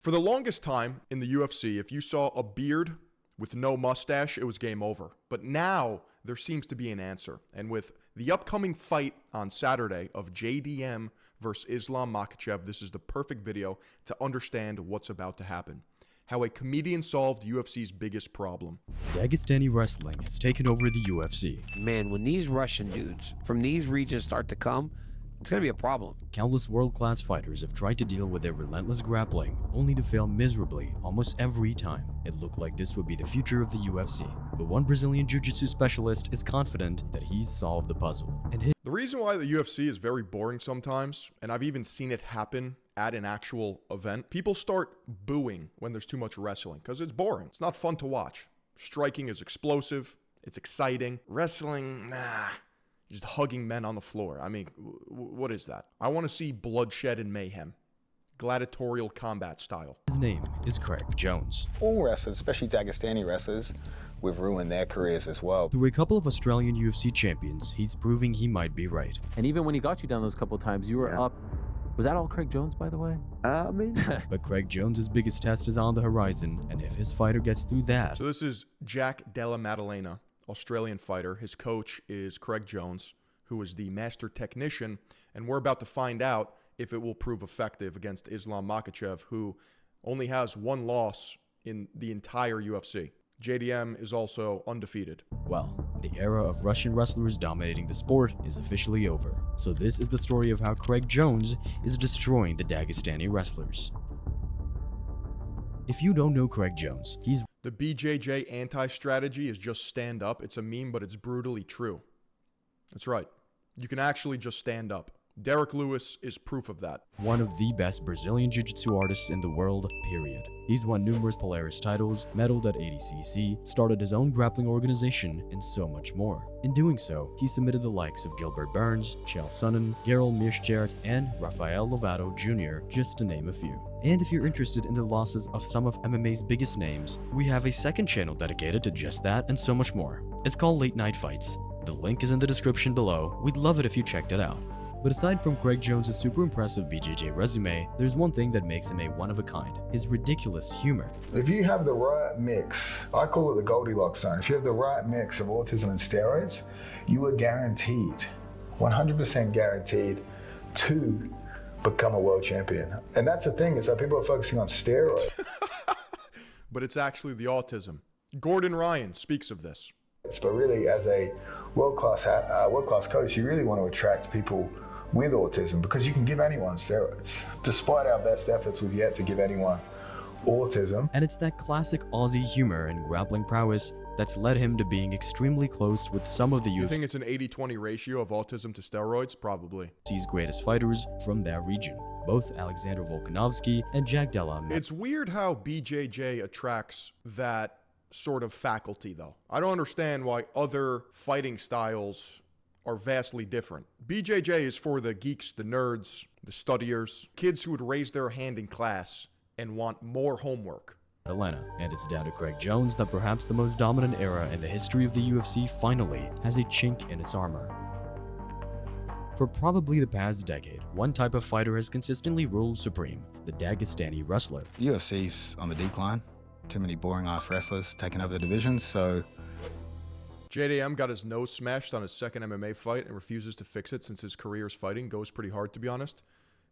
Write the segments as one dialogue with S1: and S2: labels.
S1: For the longest time in the UFC, if you saw a beard with no mustache, it was game over. But now there seems to be an answer. And with the upcoming fight on Saturday of JDM versus Islam Makhachev, this is the perfect video to understand what's about to happen. How a comedian solved UFC's biggest problem.
S2: Dagestani wrestling has taken over the UFC.
S3: Man, when these Russian dudes from these regions start to come, it's going to be a problem.
S2: Countless world-class fighters have tried to deal with their relentless grappling, only to fail miserably almost every time. It looked like this would be the future of the UFC, but one Brazilian jiu-jitsu specialist is confident that he's solved the puzzle.
S1: The reason why the UFC is very boring sometimes, and I've even seen it happen at an actual event, people start booing when there's too much wrestling because it's boring. It's not fun to watch. Striking is explosive. It's exciting. Wrestling, nah. Just hugging men on the floor. I mean, what is that? I want to see bloodshed and mayhem. Gladiatorial combat style.
S2: His name is Craig Jones.
S4: All wrestlers, especially Dagestani wrestlers, we've ruined their careers as well.
S2: Through a couple of Australian UFC champions, he's proving he might be right.
S5: And even when he got you down those couple times, you were up. Was that all Craig Jones, by the way?
S2: But Craig Jones's biggest test is on the horizon, and if his fighter gets through that...
S1: So this is Jack Della Maddalena, Australian fighter. His coach is Craig Jones, who is the master technician, and we're about to find out if it will prove effective against Islam Makhachev, who only has one loss in the entire UFC. JDM is also undefeated.
S2: Well, the era of Russian wrestlers dominating the sport is officially over. So this is the story of how Craig Jones is destroying the Dagestani wrestlers. If you don't know Craig Jones, he's...
S1: The BJJ anti-strategy is just stand up. It's a meme, but it's brutally true. That's right. You can actually just stand up. Derek Lewis is proof of that.
S2: One of the best Brazilian jiu-jitsu artists in the world, period. He's won numerous Polaris titles, medaled at ADCC, started his own grappling organization, and so much more. In doing so, he submitted the likes of Gilbert Burns, Chael Sonnen, Gerald Meerschaert, and Rafael Lovato Jr., just to name a few. And if you're interested in the losses of some of MMA's biggest names, we have a second channel dedicated to just that and so much more. It's called Late Night Fights. The link is in the description below. We'd love it if you checked it out. But aside from Craig Jones' super impressive BJJ resume, there's one thing that makes him a one-of-a-kind, his ridiculous humor.
S6: If you have the right mix, I call it the Goldilocks zone, if you have the right mix of autism and steroids, you are guaranteed, 100% guaranteed to become a world champion. And that's the thing, is that people are focusing on steroids.
S1: But it's actually the autism. Gordon Ryan speaks of this.
S6: But really, as a world-class coach, you really want to attract people with autism, because you can give anyone steroids. Despite our best efforts, we've yet to give anyone autism.
S2: And it's that classic Aussie humor and grappling prowess that's led him to being extremely close with some of the
S1: You think it's an 80-20 ratio of autism to steroids? Probably.
S2: UFC's greatest fighters from that region, both Alexander Volkanovski and Jack Della.
S1: It's weird how BJJ attracts that sort of faculty, though. I don't understand why other fighting styles are vastly different. BJJ is for the geeks, the nerds, the studiers, kids who would raise their hand in class and want more homework.
S2: Atlanta, and it's down to Craig Jones that perhaps the most dominant era in the history of the UFC finally has a chink in its armor. For probably the past decade, one type of fighter has consistently ruled supreme, the Dagestani wrestler.
S4: UFC's on the decline. Too many boring ass wrestlers taking over the divisions, so...
S1: JDM got his nose smashed on his second MMA fight and refuses to fix it since his career is fighting. Goes pretty hard, to be honest.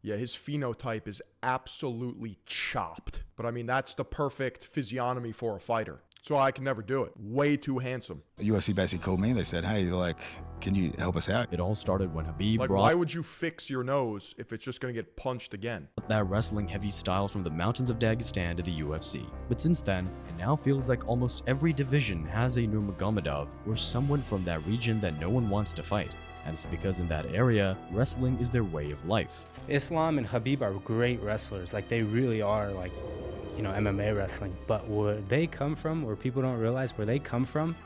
S1: Yeah, his phenotype is absolutely chopped. But I mean, that's the perfect physiognomy for a fighter. So I can never do it. Way too handsome.
S4: The UFC basically called me. They said, hey, like, can you help us out?
S2: It all started when Habib
S1: Like,
S2: brought
S1: why would you fix your nose if it's just going to get punched again?
S2: that wrestling-heavy style from the mountains of Dagestan to the UFC. But since then, it now feels like almost every division has a Nurmagomedov or someone from that region that no one wants to fight. And it's because in that area, wrestling is their way of life.
S7: Islam and Habib are great wrestlers. Like, they really are, like, you know, MMA wrestling. But where they come from, where people don't realize where they come from,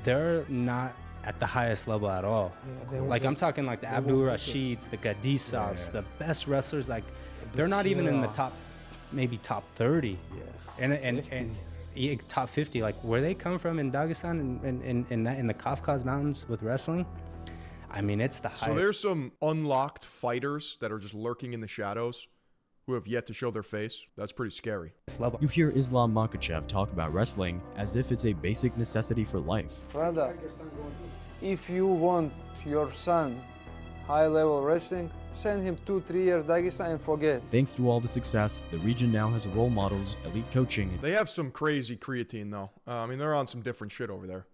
S7: they're not at the highest level at all. Yeah, like, I'm talking like the Abdul Rashids, the Gadisovs, the best wrestlers. Like, they're not even in the top, maybe top 30. Yeah, and top 50. Like, where they come from in Dagestan and in the Kafkaz Mountains with wrestling, I mean, it's the highest.
S1: So there's some unlocked fighters that are just lurking in the shadows who have yet to show their face. That's pretty scary.
S7: This level.
S2: You hear Islam Makhachev talk about wrestling as if it's a basic necessity for life.
S8: Brother, if you want your son high-level wrestling, send him 2-3 years Dagestan and forget.
S2: Thanks to all the success, the region now has role models, elite coaching.
S1: They have some crazy creatine, though. I mean, they're on some different shit over there.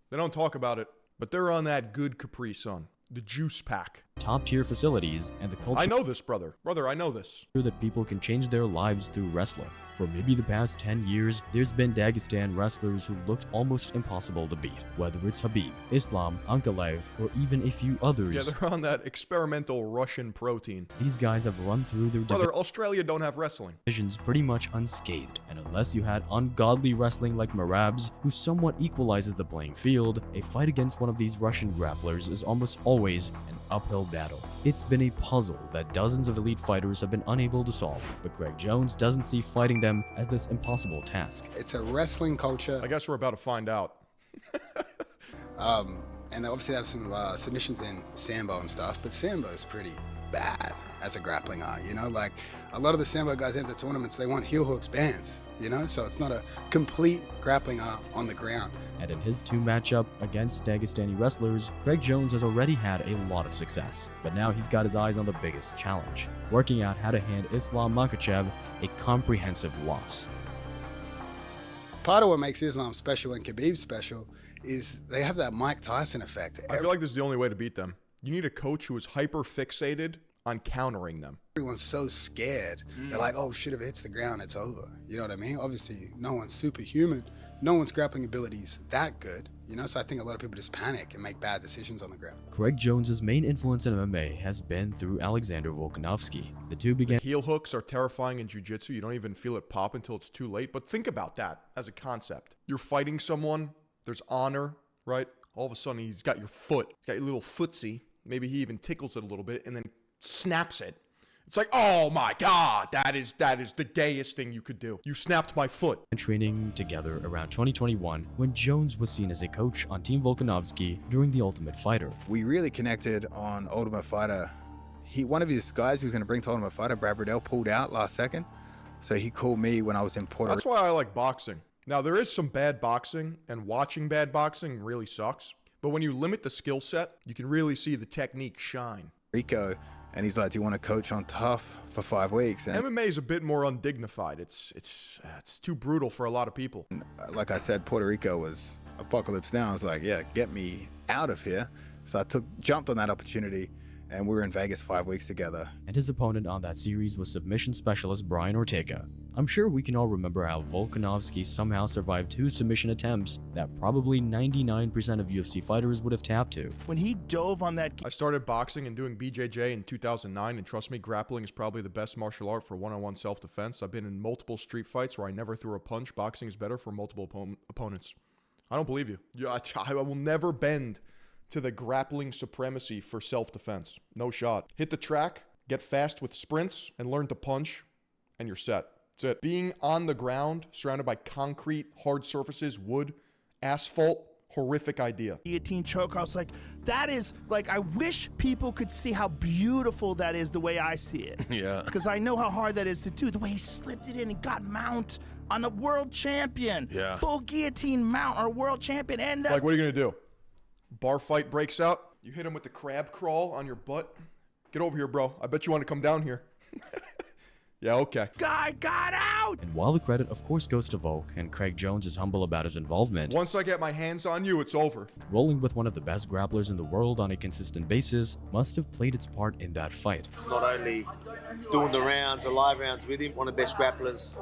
S1: They don't talk about it, but they're on that good Capri Sun. The juice pack.
S2: Top-tier facilities, and the culture
S1: I know this, brother. Brother, I know this.
S2: that people can change their lives through wrestling. For maybe the past 10 years, there's been Dagestan wrestlers who looked almost impossible to beat, whether it's Habib, Islam, Ankalaev, or even a few others.
S1: Yeah, they're on that experimental Russian protein.
S2: These guys have run through their
S1: Brother, Australia don't have wrestling.
S2: divisions pretty much unscathed, and unless you had ungodly wrestling like Marab's, who somewhat equalizes the playing field, a fight against one of these Russian grapplers is almost always an uphill battle. It's been a puzzle that dozens of elite fighters have been unable to solve, but Craig Jones doesn't see fighting them as this impossible task.
S4: It's a wrestling culture.
S1: I guess we're about to find out.
S4: And they obviously have some submissions in Sambo and stuff, but Sambo is pretty bad as a grappling art, you know? Like, a lot of the Sambo guys enter tournaments, they want heel hooks bands, you know? So it's not a complete grappling art on the ground.
S2: And in his 2 matchup against Dagestani wrestlers, Craig Jones has already had a lot of success. But now he's got his eyes on the biggest challenge, working out how to hand Islam Makhachev a comprehensive loss.
S4: Part of what makes Islam special and Khabib special is they have that Mike Tyson effect.
S1: I feel like this is the only way to beat them. You need a coach who is hyper fixated on countering them.
S4: Everyone's so scared. They're like, oh shit, if it hits the ground, it's over. You know what I mean? Obviously, no one's superhuman. No one's grappling ability's that good, you know? So I think a lot of people just panic and make bad decisions on the ground.
S2: Craig Jones's main influence in MMA has been through Alexander Volkanovski. The two began
S1: Heel hooks are terrifying in jiu-jitsu. You don't even feel it pop until it's too late. But think about that as a concept. You're fighting someone, there's honor, right? All of a sudden, he's got your foot. He's got your little footsie. Maybe he even tickles it a little bit and then snaps it. It's like, oh my God, that is the gayest thing you could do. You snapped my foot.
S2: training together around 2021 when Jones was seen as a coach on Team Volkanovski during The Ultimate Fighter.
S4: We really connected on Ultimate Fighter. One of his guys who was going to bring to Ultimate Fighter, Brad Riddell, pulled out last second. So he called me when I was in Puerto
S1: That's why I like boxing. Now, there is some bad boxing, and watching bad boxing really sucks. But when you limit the skill set, you can really see the technique shine.
S4: Rico. And he's like, do you want to coach on Tough for 5 weeks? And
S1: MMA is a bit more undignified. It's too brutal for a lot of people.
S4: like I said, Puerto Rico was Apocalypse Now. I was like, yeah, get me out of here. So I jumped on that opportunity, and we were in Vegas 5 weeks together.
S2: And his opponent on that series was submission specialist Brian Ortega. I'm sure we can all remember how Volkanovski somehow survived 2 submission attempts that probably 99% of UFC fighters would have tapped to.
S9: When he dove on that...
S1: I started boxing and doing BJJ in 2009, and trust me, grappling is probably the best martial art for one-on-one self-defense. I've been in multiple street fights where I never threw a punch. Boxing is better for multiple opponents. I don't believe you. I will never bend to the grappling supremacy for self-defense. No shot. Hit the track, get fast with sprints, and learn to punch, and you're set. That's it. Being on the ground, surrounded by concrete, hard surfaces, wood, asphalt, horrific idea.
S9: Guillotine choke, I was like, that is, like, I wish people could see how beautiful that is the way I see it.
S10: Yeah.
S9: Because I know how hard that is to do. The way he slipped it in and got mount on a world champion.
S10: Yeah.
S9: Full guillotine mount on a world champion. And
S1: Like, what are you going to do? Bar fight breaks out. You hit him with the crab crawl on your butt. Get over here, bro. I bet you want to come down here. Yeah, okay.
S9: guy got out!
S2: And while the credit of course goes to Volk, and Craig Jones is humble about his involvement,
S1: Once I get my hands on you, it's over.
S2: rolling with one of the best grapplers in the world on a consistent basis must have played its part in that fight.
S11: It's not only doing the rounds, the live rounds with him, one of the best grapplers,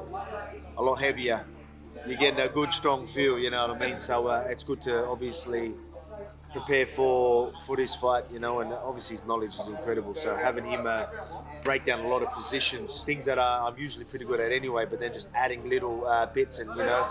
S11: a lot heavier. You're getting a good, strong feel, you know what I mean? So it's good to obviously prepare for this fight, you know, and obviously his knowledge is incredible. So having him break down a lot of positions, things that I'm usually pretty good at anyway, but then just adding little bits and, you know,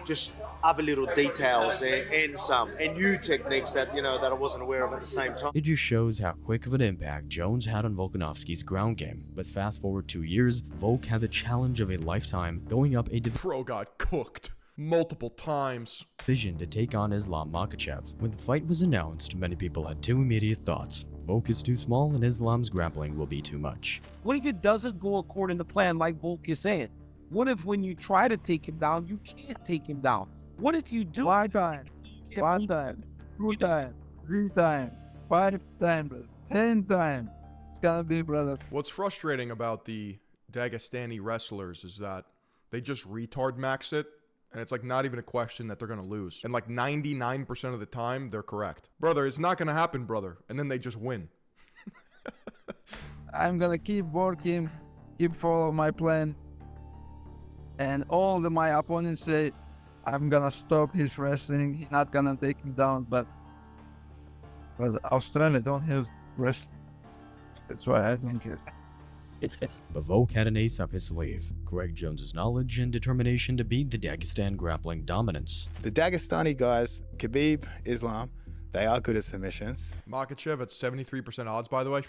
S11: just other little details and some new techniques that, you know, that I wasn't aware of at the same time.
S2: It just shows how quick of an impact Jones had on Volkanovski's ground game. But fast forward 2 years, Volk had the challenge of a lifetime, going up a
S1: Pro got cooked. multiple times.
S2: Vision to take on Islam Makhachev. When the fight was announced, many people had two immediate thoughts. Volk is too small and Islam's grappling will be too much.
S10: What if it doesn't go according to plan like Volk is saying? What if when you try to take him down, you can't take him down? What if you do?
S8: One time, 2 times, 3 times, 5 times, 10 times. It's gonna be, brother.
S1: What's frustrating about the Dagestani wrestlers is that they just retard max it, and it's like not even a question that they're gonna lose. And like 99% of the time, they're correct. Brother, it's not gonna happen, brother. And then they just win.
S8: I'm gonna keep working, keep follow my plan. And all my opponents say, I'm gonna stop his wrestling. He's not gonna take him down. But Australia don't have wrestling. That's why I think it.
S2: But Volk had an ace up his sleeve, Craig Jones's knowledge and determination to beat the Dagestan grappling dominance.
S6: The Dagestani guys, Khabib, Islam, they are good at submissions.
S1: Makhachev at 73% odds, by the way.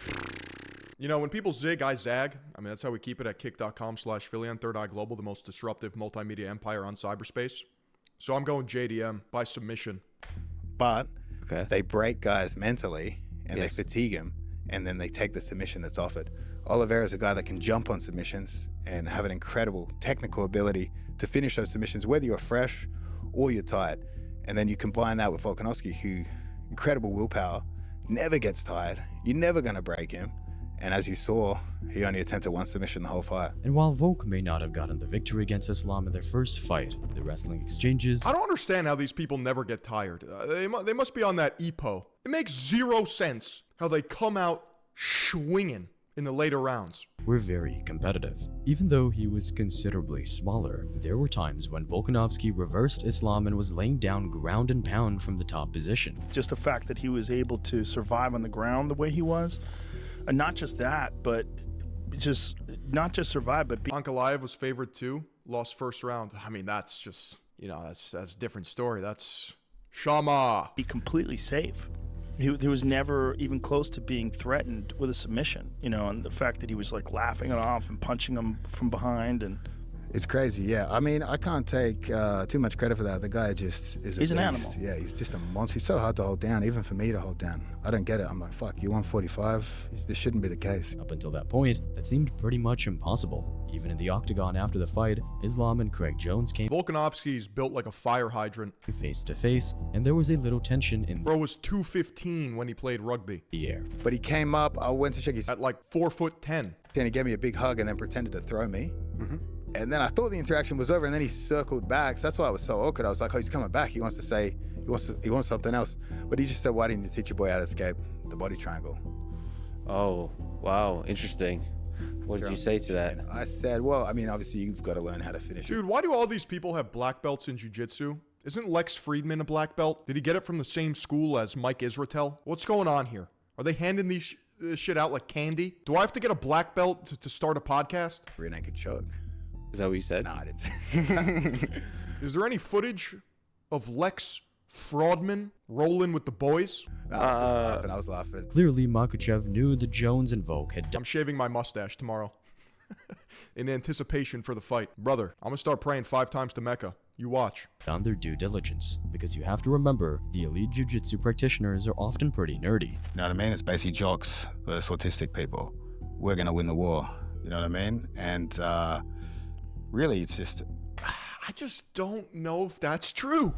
S1: You know, when people zig, I zag. I mean, that's how we keep it at kick.com/Philion, Third Eye Global, the most disruptive multimedia empire on cyberspace. So I'm going JDM by submission.
S6: But they break guys mentally and they fatigue them, and then they take the submission that's offered. Oliveira's a guy that can jump on submissions and have an incredible technical ability to finish those submissions, whether you're fresh or you're tired. And then you combine that with Volkanovski, who incredible willpower, never gets tired. You're never going to break him. And as you saw, he only attempted one submission the whole fight.
S2: And while Volk may not have gotten the victory against Islam in their first fight, the wrestling exchanges...
S1: I don't understand how these people never get tired. They must be on that EPO. It makes zero sense how they come out swinging in the later rounds.
S2: Were very competitive. Even though he was considerably smaller, there were times when Volkanovski reversed Islam and was laying down ground and pound from the top position.
S9: Just the fact that he was able to survive on the ground the way he was, and not just that, but just not just survive, but
S1: Ankalaev was favored too, lost first round. I mean, that's just, you know, that's a different story. That's Shama.
S9: Be completely safe. He was never even close to being threatened with a submission, you know, and the fact that he was like laughing it off and punching him from behind. And
S6: it's crazy, yeah. I mean, I can't take too much credit for that. The guy just is
S9: he's
S6: a
S9: an
S6: beast.
S9: animal.
S6: Yeah, he's just a monster. He's so hard to hold down, even for me to hold down. I don't get it. I'm like, fuck, you 145? This shouldn't be the case.
S2: Up until that point, that seemed pretty much impossible. Even in the octagon after the fight, Islam and Craig Jones came
S1: Volkanovski's built like a fire hydrant.
S2: Face to face, and there was a little tension in
S1: Bro was 215 when he played rugby.
S2: The air.
S6: But he came up, I went to shake his...
S1: At like 4'10".
S6: Then he gave me a big hug and then pretended to throw me. And then I thought the interaction was over, and then he circled back. So that's why I was so awkward. I was like, oh, he's coming back. He wants to say, he wants something else. But he just said, why didn't you teach your boy how to escape the body triangle?
S12: Oh, wow. Interesting. What did you say to that?
S6: And I said, well, I mean, obviously you've got to learn how to finish
S1: Dude, why do all these people have black belts in jiu-jitsu? Isn't Lex Friedman a black belt? Did he get it from the same school as Mike Israetel? What's going on here? Are they handing these shit out like candy? Do I have to get a black belt to start a podcast?
S6: Rear naked choke.
S12: Is that what you said?
S6: Nah, I didn't.
S1: Is there any footage of Lex Fraudman rolling with the boys?
S6: No, I was laughing.
S2: Clearly, Makhachev knew that Jones and Volk had done.
S1: I'm shaving my mustache tomorrow in anticipation for the fight. Brother, I'm gonna start praying 5 times to Mecca. You watch.
S2: Done their due diligence, because you have to remember, the elite jiu-jitsu practitioners are often pretty nerdy.
S6: You know what I mean? It's basically jocks versus autistic people. We're gonna win the war. You know what I mean? And really, it's just...
S1: I just don't know if that's true.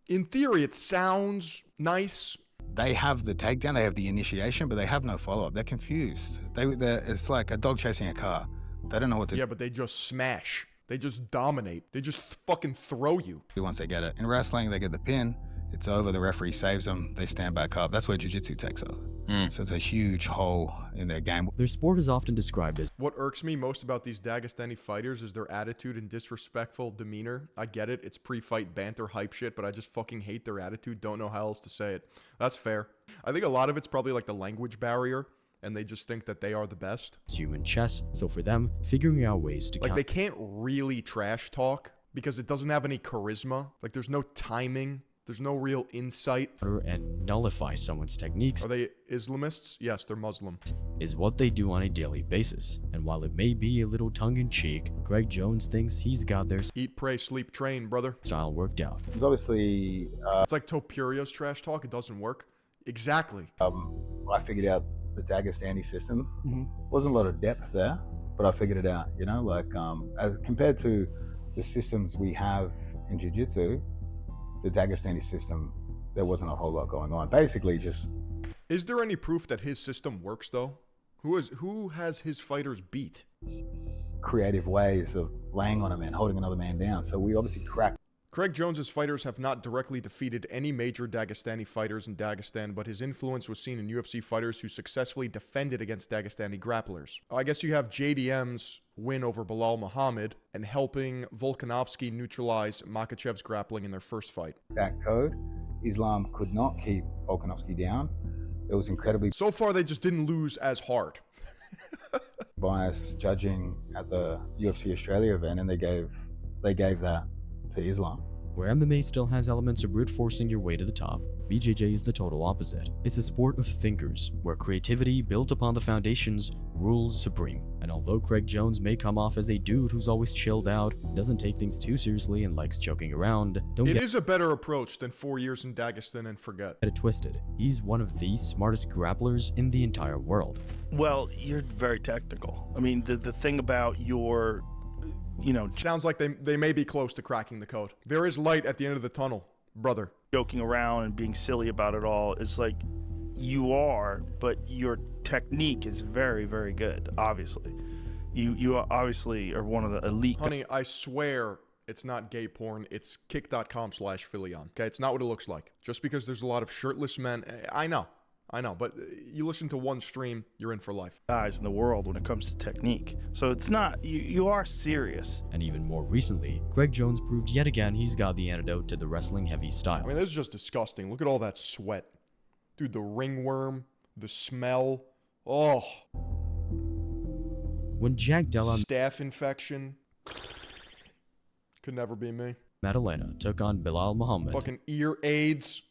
S1: In theory, it sounds nice.
S6: They have the takedown, they have the initiation, but they have no follow-up. They're confused. It's like a dog chasing a car. They don't know what to do.
S1: Yeah, but they just smash. They just dominate. They just fucking throw you.
S6: Once they get it. In wrestling, they get the pin. It's over. The referee saves them. They stand back up. That's where jiu-jitsu takes over. So it's a huge hole in their game.
S2: Their sport is often described as...
S1: What irks me most about these Dagestani fighters is their attitude and disrespectful demeanor. I get it. It's pre-fight banter hype shit, but I just fucking hate their attitude. Don't know how else to say it. That's fair. I think a lot of it's probably like the language barrier, and they just think that they are the best.
S2: It's human chess, so for them, figuring out ways to...
S1: Like, they can't really trash talk because it doesn't have any charisma. Like, there's no timing. There's no real insight.
S2: And nullify someone's techniques.
S1: Are they Islamists? Yes, they're Muslim.
S2: is what they do on a daily basis. And while it may be a little tongue-in-cheek, Craig Jones thinks he's got their
S1: Eat, pray, sleep, train, brother.
S2: style worked out.
S13: It's obviously,
S1: It's like Topuria's trash talk. It doesn't work. Exactly.
S13: I figured out the Dagestani system. Wasn't a lot of depth there, but I figured it out, you know, like as compared to the systems we have in jiu-jitsu, the Dagestani system, there wasn't a whole lot going on. Basically just...
S1: Is there any proof that his system works, though? Who has his fighters beat?
S13: creative ways of laying on a man, holding another man down. So we obviously cracked.
S1: Craig Jones's fighters have not directly defeated any major Dagestani fighters in Dagestan, but his influence was seen in UFC fighters who successfully defended against Dagestani grapplers. I guess you have JDM's win over Balal Muhammad and helping Volkanovski neutralize Makhachev's grappling in their first fight.
S13: That code, Islam could not keep Volkanovski down. It was incredibly...
S1: So far, they just didn't lose as hard.
S13: biased judging at the UFC Australia event, and they gave that to Islam.
S2: Where MMA still has elements of brute forcing your way to the top, BJJ is the total opposite. It's a sport of thinkers, where creativity built upon the foundations rules supreme. And although Craig Jones may come off as a dude who's always chilled out, doesn't take things too seriously and likes joking around,
S1: It is a better approach than 4 years in Dagestan and forget.
S2: Get it twisted. He's one of the smartest grapplers in the entire world.
S9: Well, you're very technical. I mean, the thing about your, you know...
S1: Sounds like they may be close to cracking the code. There is light at the end of the tunnel, brother.
S9: Joking around and being silly about it all is like, you are, but your technique is very, very good, obviously. You obviously are one of the elite...
S1: Honey, I swear it's not gay porn. It's kick.com/Philion. Okay, it's not what it looks like. Just because there's a lot of shirtless men, I know, but you listen to one stream, you're in for life.
S9: Guys in the world when it comes to technique. So it's not, you are serious.
S2: And even more recently, Craig Jones proved yet again he's got the antidote to the wrestling heavy style.
S1: I mean, this is just disgusting. Look at all that sweat. Dude, the ringworm, the smell. Oh.
S2: When Jack Della
S1: staph infection. Could never be me.
S2: Madalena took on Balal Muhammad.
S1: Fucking ear AIDS.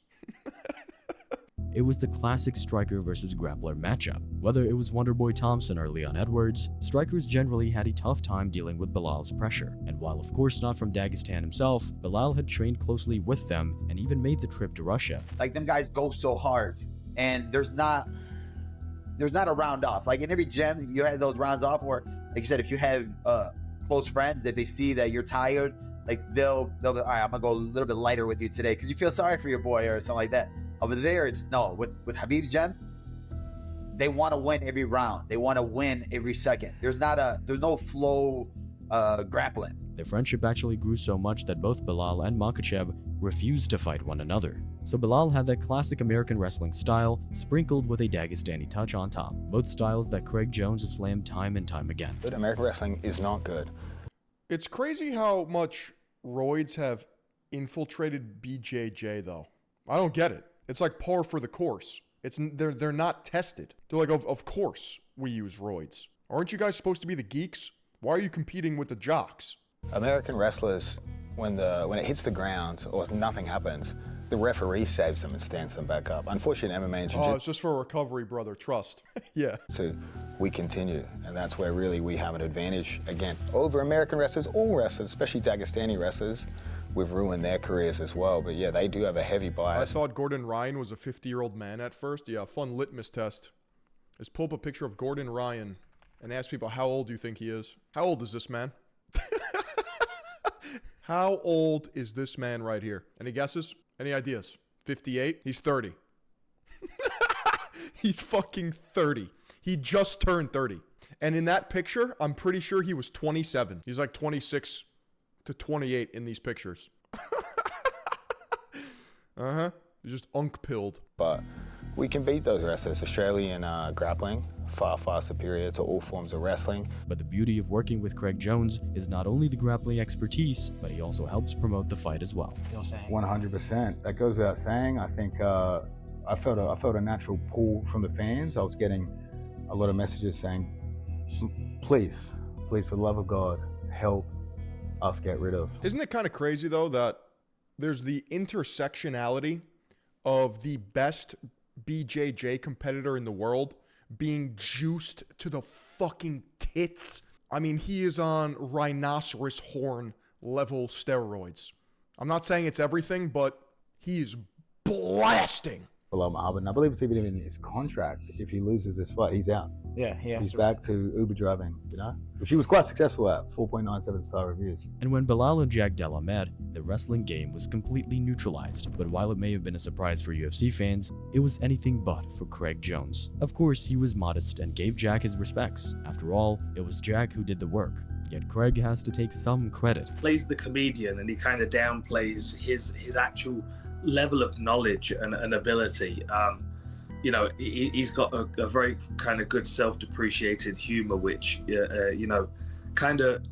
S2: It was the classic striker versus grappler matchup. Whether it was Wonderboy Thompson or Leon Edwards, strikers generally had a tough time dealing with Balal's pressure. And while of course not from Dagestan himself, Balal had trained closely with them and even made the trip to Russia.
S14: Like, them guys go so hard, and there's not a round off. Like in every gym, you have those rounds off where, like you said, if you have close friends, that they see that you're tired, like they'll be, all right, I'm gonna go a little bit lighter with you today because you feel sorry for your boy or something like that. Over there, it's no. With Habib's gym, they want to win every round. They want to win every second. There's no flow grappling.
S2: Their friendship actually grew so much that both Balal and Makhachev refused to fight one another. So Balal had that classic American wrestling style, sprinkled with a Dagestani touch on top. Both styles that Craig Jones has slammed time and time again.
S13: But American wrestling is not good.
S1: It's crazy how much roids have infiltrated BJJ, though. I don't get it. It's like par for the course. They're not tested. They're like, of course we use roids. Aren't you guys supposed to be the geeks? Why are you competing with the jocks?
S13: American wrestlers, when it hits the ground or nothing happens, the referee saves them and stands them back up. Unfortunately, in MMA and jiu-jitsu...
S1: Oh, it's just for recovery, brother. Trust. Yeah.
S13: So we continue, and that's where really we have an advantage, again, over American wrestlers, all wrestlers, especially Dagestani wrestlers. We've ruined their careers as well, but yeah, they do have a heavy bias.
S1: I thought Gordon Ryan was a 50-year-old man at first. Yeah, fun litmus test. Just pull up a picture of Gordon Ryan and ask people, how old do you think he is? How old is this man? How old is this man right here? Any guesses? Any ideas? 58? He's 30. He's fucking 30. He just turned 30. And in that picture, I'm pretty sure he was 27. He's like 26 to 28 in these pictures. He's just unk-pilled.
S13: But we can beat those wrestlers. Australian grappling, far, far superior to all forms of wrestling.
S2: But the beauty of working with Craig Jones is not only the grappling expertise, but he also helps promote the fight as well.
S13: 100%. That goes without saying. I think I felt a natural pull from the fans. I was getting a lot of messages saying, please, for the love of God, help us get rid of.
S1: Isn't it kind of crazy, though, that there's the intersectionality of the best BJJ competitor in the world being juiced to the fucking tits. I mean, he is on rhinoceros horn level steroids. I'm not saying it's everything, but he is blasting.
S13: Balal Muhammad. And I believe it's even in his contract. If he loses this fight, he's out.
S15: Yeah,
S13: he's back to Uber driving, you know? Which he was quite successful at, 4.97 star reviews.
S2: And when Balal and Jagdella met, the wrestling game was completely neutralized. But while it may have been a surprise for UFC fans, it was anything but for Craig Jones. Of course, he was modest and gave Jack his respects. After all, it was Jack who did the work. Yet Craig has to take some credit.
S16: Plays the comedian and he kind of downplays his actual level of knowledge and ability. You know, he's got a very kind of good self-depreciated humor, which, you know, kind of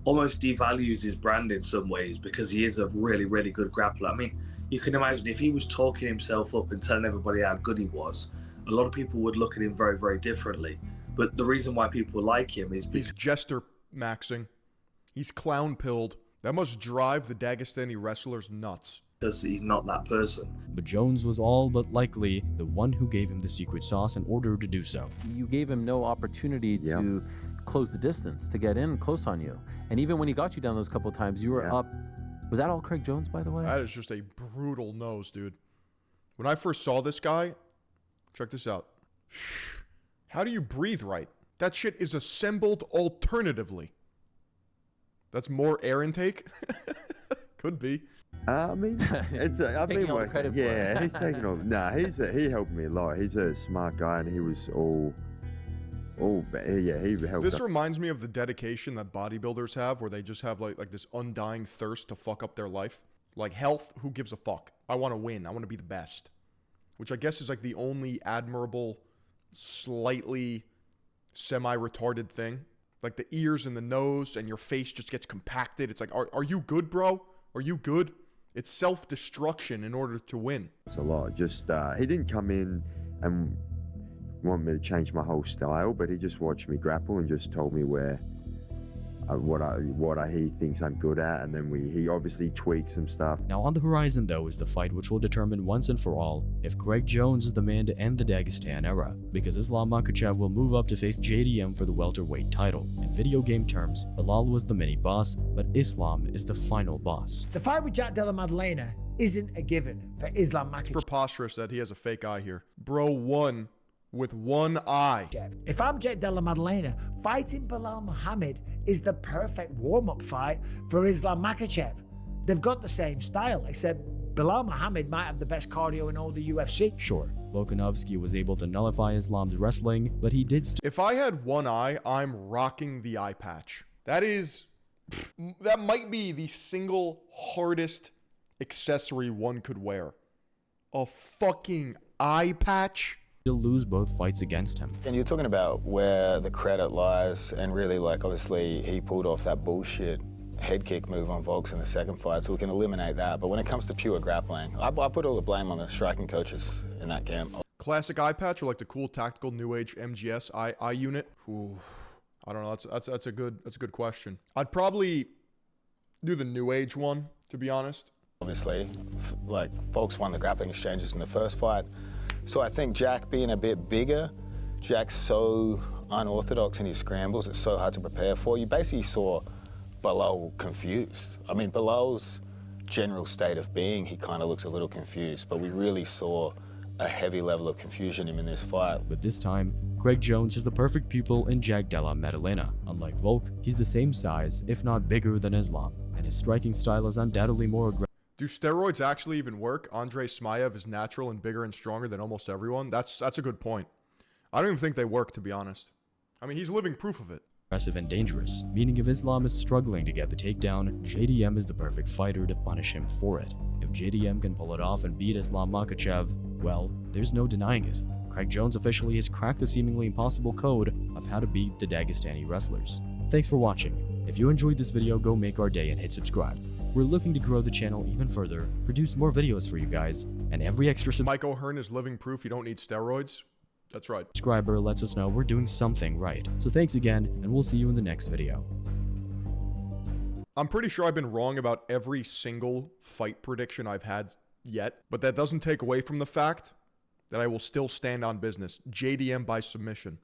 S16: almost devalues his brand in some ways because he is a really, really good grappler. I mean, you can imagine if he was talking himself up and telling everybody how good he was, a lot of people would look at him very, very differently. But the reason why people like him is because
S1: he's jester maxing. He's clown pilled. That must drive the Dagestani wrestlers nuts.
S16: Because he's not that person.
S2: But Jones was all but likely the one who gave him the secret sauce in order to do so.
S5: You gave him no opportunity to close the distance, to get in close on you. And even when he got you down those couple of times, you were up. Was that all Craig Jones, by the way?
S1: That is just a brutal nose, dude. When I first saw this guy, check this out. How do you breathe right? That shit is assembled alternatively. That's more air intake? Could be.
S17: I mean, it's I've been
S5: all the credit for
S17: yeah,
S5: it.
S17: he's taking all. Nah, he helped me a lot. He's a smart guy, and he was all. Yeah, he helped.
S1: This reminds me of the dedication that bodybuilders have, where they just have like this undying thirst to fuck up their life. Like health, who gives a fuck? I want to win. I want to be the best. Which I guess is like the only admirable, slightly semi-retarded thing. Like the ears and the nose, and your face just gets compacted. It's like, are you good, bro? Are you good? It's self-destruction in order to win.
S17: It's a lot. Just he didn't come in and want me to change my whole style, but he just watched me grapple and just told me where what he thinks I'm good at, and then he obviously tweaked some stuff.
S2: Now on the horizon though is the fight which will determine once and for all if Craig Jones is the man to end the Dagestan era, because Islam Makhachev will move up to face JDM for the welterweight title. In video game terms, Balal was the mini boss, but Islam is the final boss.
S18: The fight with Jack Della Maddalena isn't a given for Islam Makhachev.
S1: It's preposterous that he has a fake eye here. Bro won with one eye.
S18: If I'm Jack Della Maddalena, fighting Balal Muhammad is the perfect warm-up fight for Islam Makhachev. They've got the same style, except Balal Muhammad might have the best cardio in all the UFC.
S2: Sure, Volkanovski was able to nullify Islam's wrestling, but he did
S1: If I had one eye, I'm rocking the eye patch. That might be the single hardest accessory one could wear. A fucking eye patch?
S2: He'll lose both fights against him.
S13: And you're talking about where the credit lies, and really, like, obviously he pulled off that bullshit head kick move on Volks in the second fight, so we can eliminate that. But when it comes to pure grappling, I put all the blame on the striking coaches in that camp.
S1: Classic eye patch, or like the cool tactical new age MGS eye unit? Ooh, I don't know. That's a good question. I'd probably do the new age one, to be honest.
S13: Obviously, like, Volks won the grappling exchanges in the first fight. So I think Jack being a bit bigger, Jack's so unorthodox in his scrambles, it's so hard to prepare for. You basically saw Balal confused. I mean, Balal's general state of being, he kind of looks a little confused, but we really saw a heavy level of confusion in this fight.
S2: But this time, Craig Jones is the perfect pupil in Jack Della Maddalena. Unlike Volk, he's the same size, if not bigger than Islam, and his striking style is undoubtedly more aggressive.
S1: Do steroids actually even work? Andrei Smaev is natural and bigger and stronger than almost everyone. That's a good point. I don't even think they work, to be honest. I mean, he's living proof of it.
S2: Aggressive and dangerous, meaning if Islam is struggling to get the takedown, JDM is the perfect fighter to punish him for it. If JDM can pull it off and beat Islam Makhachev, well, there's no denying it. Craig Jones officially has cracked the seemingly impossible code of how to beat the Dagestani wrestlers. Thanks for watching. If you enjoyed this video, go make our day and hit subscribe. We're looking to grow the channel even further, produce more videos for you guys, and every extra
S1: Mike O'Hearn is living proof you don't need steroids. That's right.
S2: Subscriber lets us know we're doing something right. So thanks again, and we'll see you in the next video.
S1: I'm pretty sure I've been wrong about every single fight prediction I've had yet, but that doesn't take away from the fact that I will still stand on business. JDM by submission.